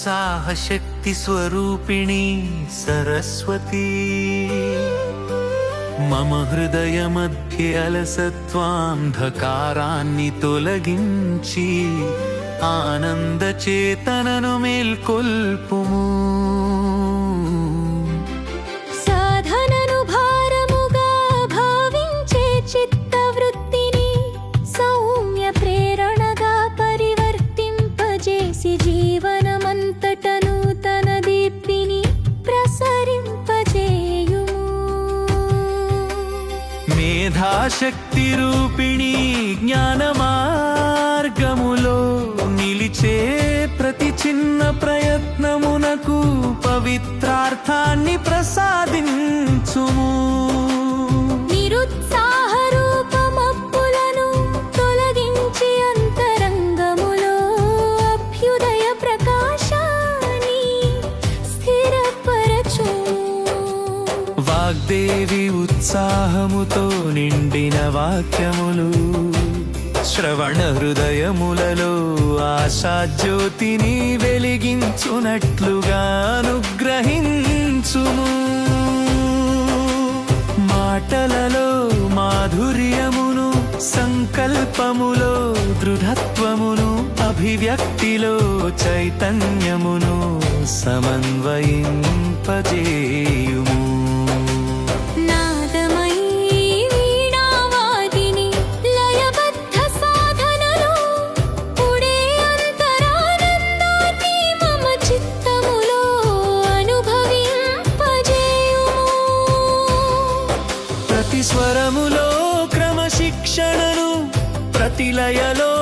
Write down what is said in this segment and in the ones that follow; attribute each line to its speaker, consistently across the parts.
Speaker 1: उत्साह शक्ति स्वरूपिणी सरस्वती मम हृदय मध्ये अलसत्वांधकारान्नि तोलगिंची आनंद चेतननु मेल्కొల్పుము
Speaker 2: సాధనను భారముగా భావించే చిత్తవృత్తిని సౌమ్య ప్రేరణగా పరివర్తింపజేసి జీవనమంతటను తన దీప్తిని ప్రసరింపజేయుము
Speaker 1: మేధాశక్తి రూపిణి జ్ఞాన మార్గములో నిలిచే ప్రతి చిన్న ప్రయత్నమునకు పవిత్రార్థాన్ని ప్రసాదించుము
Speaker 2: నిరుత్సాహ రూపమప్పులను తొలగించి అంతరంగములో అభ్యుదయ ప్రకాశాన్ని స్థిరపరచుము
Speaker 1: వాగ్దేవి ఉత్సాహముతో నిండిన వాక్యములు శ్రవణ హృదయములలో ఆశాజ్యోతిని వెలిగించునట్లుగా అనుగ్రహించుము మాటలలో మాధుర్యమును సంకల్పములో దృఢత్వమును అభివ్యక్తిలో చైతన్యమును సమన్వయింపజేయుము స్వరములో క్రమశిక్షణను ప్రతి లయలో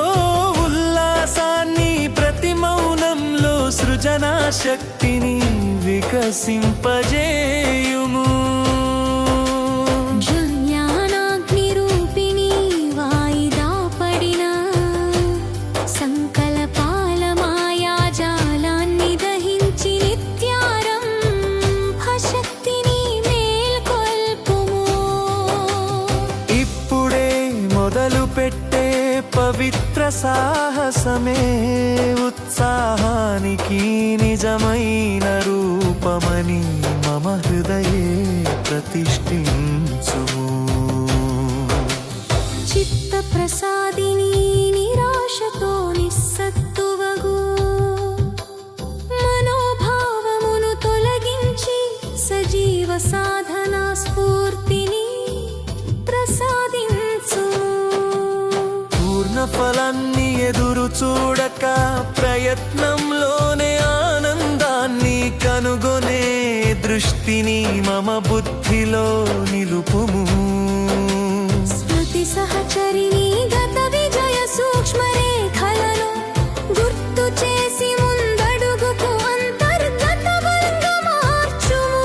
Speaker 1: ఉల్లాసాన్ని ప్రతి మౌనంలో సృజనా శక్తిని వికసింపజేయుము
Speaker 2: జ్ఞానాగ్ని రూపిణి వాయిదా పడిన సంకల్పాల మాయాజాలాన్ని దహించి నిత్యారంభ శక్తిని
Speaker 1: మొదలు పెట్టే పవిత్ర సాహసమే ఉత్సాహానికి నిజమైన రూపమని మమ హృదయే ప్రతిష్ఠించుము
Speaker 2: చిత్త ప్రసాదిని నిరాశతో నిస్సత్తువగు మనోభావమును తొలగించి సజీవ సాధనా స్ఫూర్తిని ప్రసాదించు
Speaker 1: ఫలాన్ని ఎదురు చూడక ప్రయత్నంలోనే ఆనందాన్ని కనుగొనే దృష్టిని మమ బుద్ధిలో నిలుపుము
Speaker 2: స్మృతి సహచరిని గత విజయ సూక్ష్మ రేఖలను గుర్తు చేసి ముందడుగుకు అంతర్గత బలంగా మార్చుము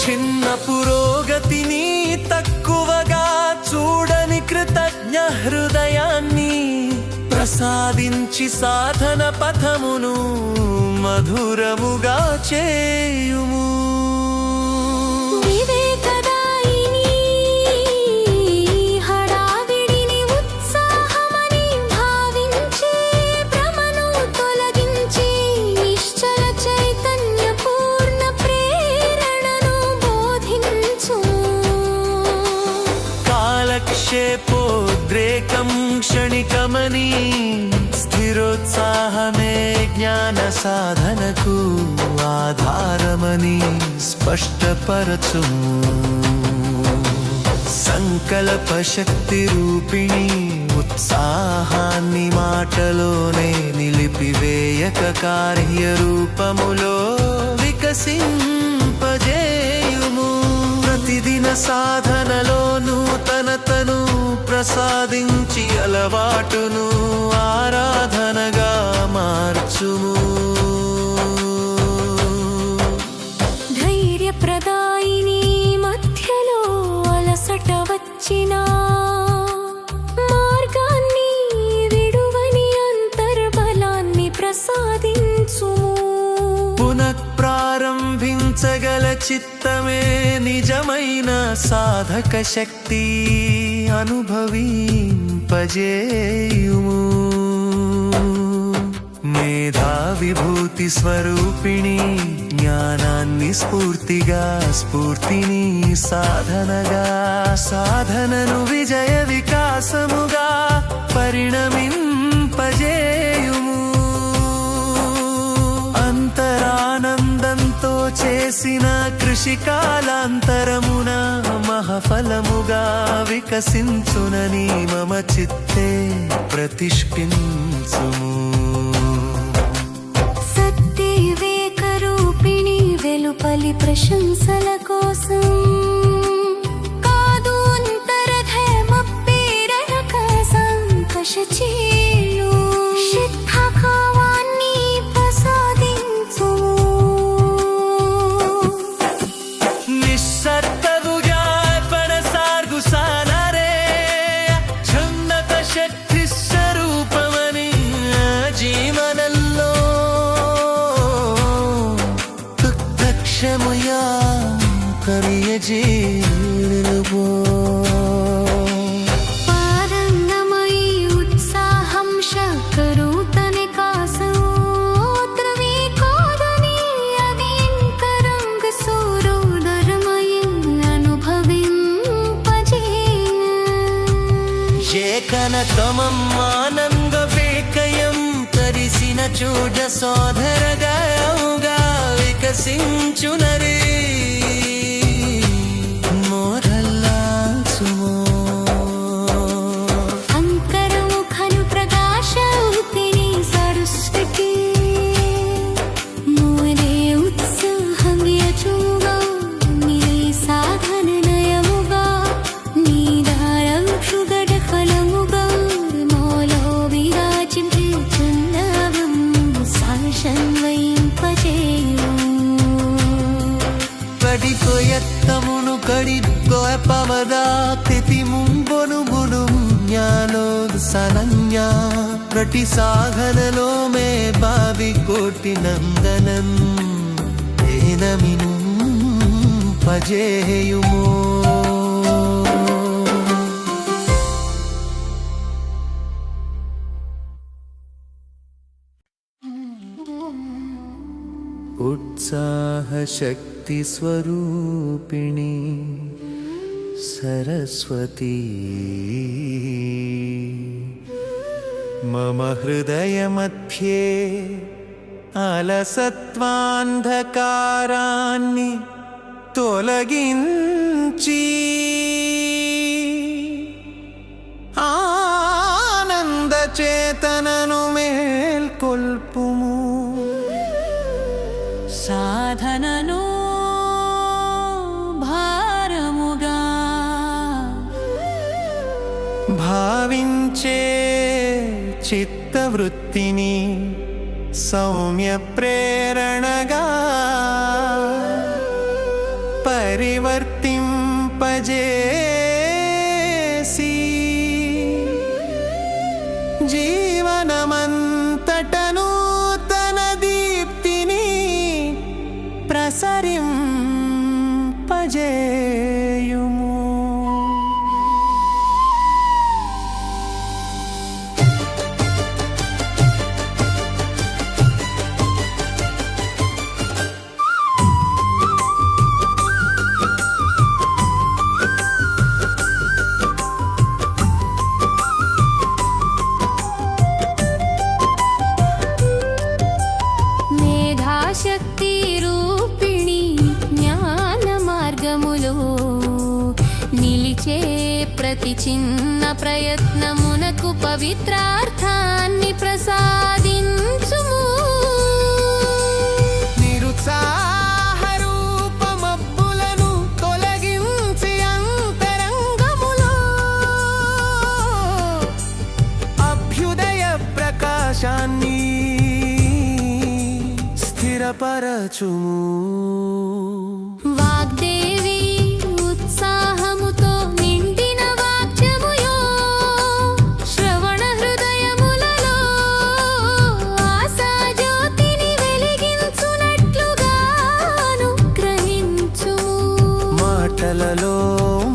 Speaker 1: చిన్న పురోగతిని తక్కువగా చూడని కృతజ్ఞ హృదయాన్ని ప్రసాదించి సాధన పథమును మధురముగా చేయుము
Speaker 2: వివేకదాయిని హడావిడిని ఉత్సాహమని భావించి భ్రమను తొలగించి నిశ్చల చైతన్య పూర్ణ ప్రేరణను బోధించు
Speaker 1: కాలక్షేపోద్రేకం క్షణికమని స్థిరోత్సాహమే జ్ఞాన సాధనకు ఆధారమని స్పష్టపరచుము సంకల్ప శక్తి రూపిణి ఉత్సాహాన్ని మాటలోనే నిలిపివేయక కార్యరూపములో వికసింపజేయుము ప్రతిదిన సాధనలో నూతనతను ప్రసాదించి అలవాటును ఆరాధనగా మార్చుము
Speaker 2: ధైర్యప్రదాయిని మధ్యలో అలసట వచ్చినా మార్గాన్ని విడువని అంతర్బలాన్ని ప్రసాదించుము
Speaker 1: పునఃప్రారంభించగల చిత్తమే నిజమైన సాధక శక్తి అనుభవింపజేయుము మేధావిభూతి స్వరూపిణి జ్ఞానాన్ని స్ఫూర్తిని సాధనగా సాధనను విజయ వికాసముగా పరిణమింపజేయుము. అంతరానందంతో చేసిన కృషి కాలాంతరమున మహఫలముగా వికసించునని మమ చిత్తే ప్రతిష్ఠించుము.
Speaker 2: సత్యవివేక రూపిణి వెలుపలి ప్రశంసల కోసం కాదు అంతరధర్మ ప్రేరణక సంకష చేయు సిద్ధభావాన్ని ప్రసాదించు.
Speaker 1: నిస్సత్తగుగా పడసార్గు సానరే ఛన్నత శక్తి స్వరూపమని జీవనంలో దుఃఖక్షమయా కరియజీలుబో.
Speaker 2: పారంగమయి ఉత్సాహం శకరుతని కాసోత్రవి కోదని అవింతరంగ సూరోదరమయి అనుభవింపజేయ.
Speaker 1: ఏకనతమం ఆనంద వేకయం తరిసిన చూడ సోదరగావుగా వికసించునరే మోరల్లాసుమో.
Speaker 2: అంకరముఖను ప్రకాశౌతిని సరస్వతి మోరే ఉత్సాహం యచుగా నిరే సాధన నయముగా నీదారక్షుగడ ఫలముగా మోలో విరాజించున్నవం సాశన్వయింపజేయు.
Speaker 1: కడికొయత్తమును కడిగొయ పవదా తిథి ముంబొను గును జ్ఞానో సనన్యా ప్రతి సాధనలో మే బావి కోటి నందనం ఏనమిను పజేయుమో. ఉత్సాహ శక్తి స్వరూపిణి సరస్వతీ మమ హృదయ మధ్యే అలసత్వాంధకారాన్ని తొలగించి ఆనంద చేతనను మేల్కొల్పుము.
Speaker 2: సాధనను భారముగా
Speaker 1: భావించే చిత్తవృత్తిని సౌమ్య ప్రేరణగా పరివర్తింపజేసి జీవనమంతటను తన దీప్తిని ప్రసరింపజేయుము.
Speaker 2: మేధాశక్తి రూపిణి జ్ఞాన మార్గములో నిలిచే ప్రతి చిన్న ప్రయత్నమునకు పవిత్రార్థాన్ని ప్రసాదించుము.
Speaker 1: నిరుత్సాహ రూపమబ్బులను తొలగించి అంతరంగములో అభ్యుదయ ప్రకాశాన్ని స్థిరపరచుము.
Speaker 2: వాగ్దేవి ఉత్సాహముతో నిండిన వాక్యముయో శ్రవణ హృదయములలో ఆశాజ్యోతిని వెలిగించునట్లుగాను గ్రహించుము.
Speaker 1: మాటలలో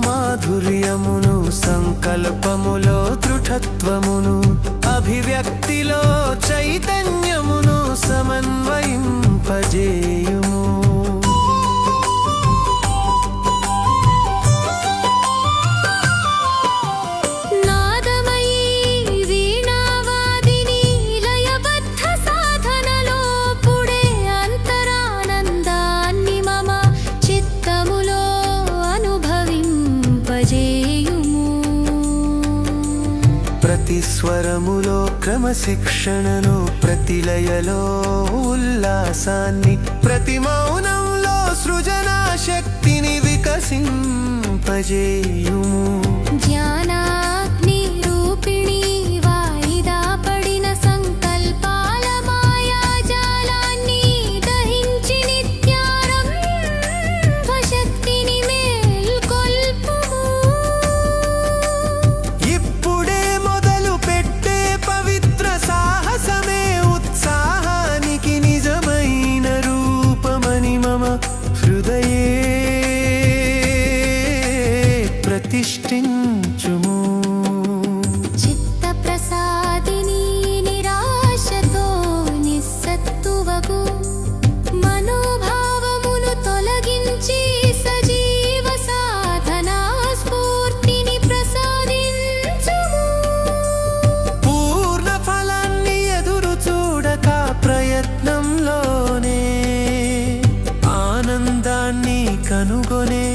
Speaker 1: మాధుర్యమును సంకల్పములో దృఢత్వమును అభివ్యక్తిలో చైతన్యమును ప్రతి స్వరములో క్రమశిక్షణను, ప్రతి లయలో ఉల్లాసాన్ని, ప్రతి మౌనంలో సృజనా శక్తిని వికసింపజేయుము.
Speaker 2: జ్ఞానాగ్ని రూపిణి వాయిదా పడిన సంకల్పాల మాయాజాలాన్ని దహించి నిత్యారంభ శక్తిని మేల్కొల్పుము.
Speaker 1: ఇప్పుడే మొదలు పెట్టే పవిత్ర సాహసమే ఉత్సాహానికి నిజమైన రూపమని మమ హృదయే ప్రతిష్ఠించుము.
Speaker 2: చిత్త ప్రసాదిని నిరాశతో నిస్సత్తువగు మనోభావమును తొలగించి సజీవ సాధనా స్ఫూర్తిని ప్రసాదించుము.
Speaker 1: పూర్ణ ఫలాన్ని ఎదురు చూడక ప్రయత్నంలోనే ఆనందాన్ని కనుగొనే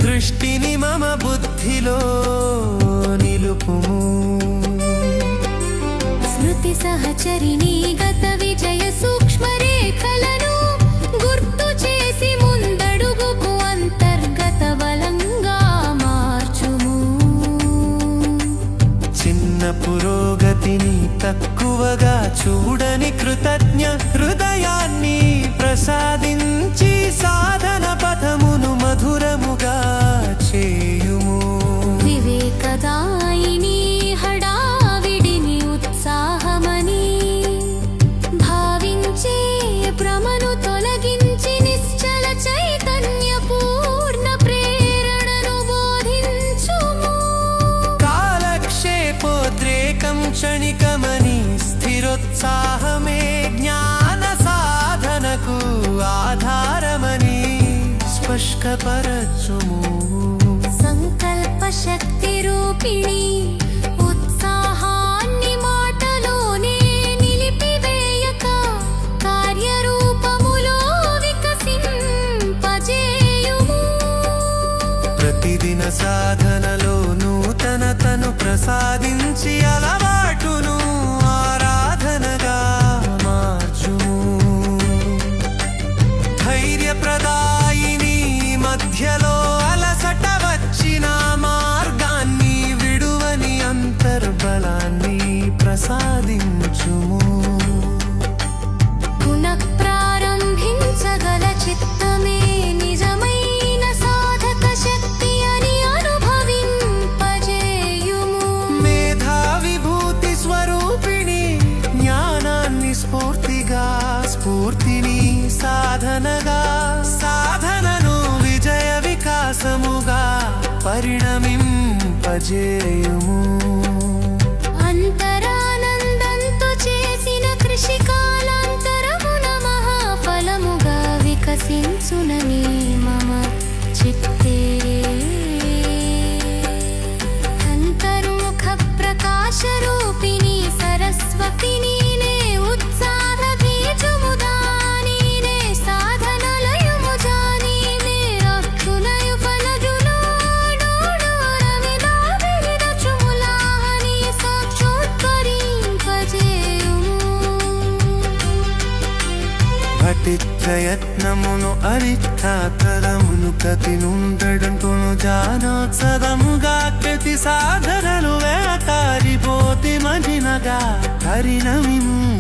Speaker 1: దృష్టిని మమ బుద్ధిలో నిలుపుము.
Speaker 2: స్మృతి సహచరిణి గత విజయ సూక్ష్మ రేఖలను గుర్తు చేసి ముందడుగుకు అంతర్గత బలంగా మార్చుము.
Speaker 1: చిన్న పురోగతిని తక్కువగా చూడని కృతజ్ఞ హృదయాన్ని ప్రసాదించి సాధన పథమును మధురముగా చేయుము.
Speaker 2: వివేకదాయిని హడావిడిని ఉత్సాహమని భావించే భ్రమను తొలగించి నిశ్చల చైతన్య పూర్ణ ప్రేరణను బోధించుము.
Speaker 1: కాలక్షేపోద్రేకం క్షణికమని స్థిరోత్సాహమే జ్ఞాన సాధనకు ఆధారమని స్పష్టపరచుము.
Speaker 2: సంకల్ప శక్తి రూపిణి ఉత్సాహాన్ని మాటలోనే నిలిపివేయక కార్యరూపములో వికసింపజేయుము.
Speaker 1: ప్రతిదిన సాధనలో నూతనతను ప్రసాదించి అలవాటును ఆరాధనగా మార్చుము. ధైర్యప్రదాయిని మధ్యలో అలసట వచ్చిన మార్గాన్ని విడువని అంతర్బలాన్ని ప్రసాదించుము.
Speaker 2: పునః ప్రారంభించగల చిత్తమే నిజమైన సాధక శక్తి అని అనుభవింపజేయుము.
Speaker 1: మేధావిభూతి స్వరూపిణి జ్ఞానాన్ని స్ఫూర్తిని సాధనగా, సాధనను విజయ వికాసముగా పరిణమింపజేయుము.
Speaker 2: అంతరానందంతో చేసిన కృషి కాలాంతరమున మహాఫలముగా వికసించునని మమ చిత్తే. అంతర్ముఖ ప్రకాశ రూపిణి సరస్వతి నీనే ఉత్సాహ బీజముదానీనే సాధనలయము జానీనే రక్షులయు ఫలజులో రవిదావిరచుములాని సాక్షోత్కరింపజేయుము.
Speaker 1: భటిత్రయత్నమును అరిత్తాతరమును ప్రతి నుండడంతును జానోత్సవముగా ప్రతి సాధనలు వేతారిపోతి మదినగా పరిణమింపజేయుము.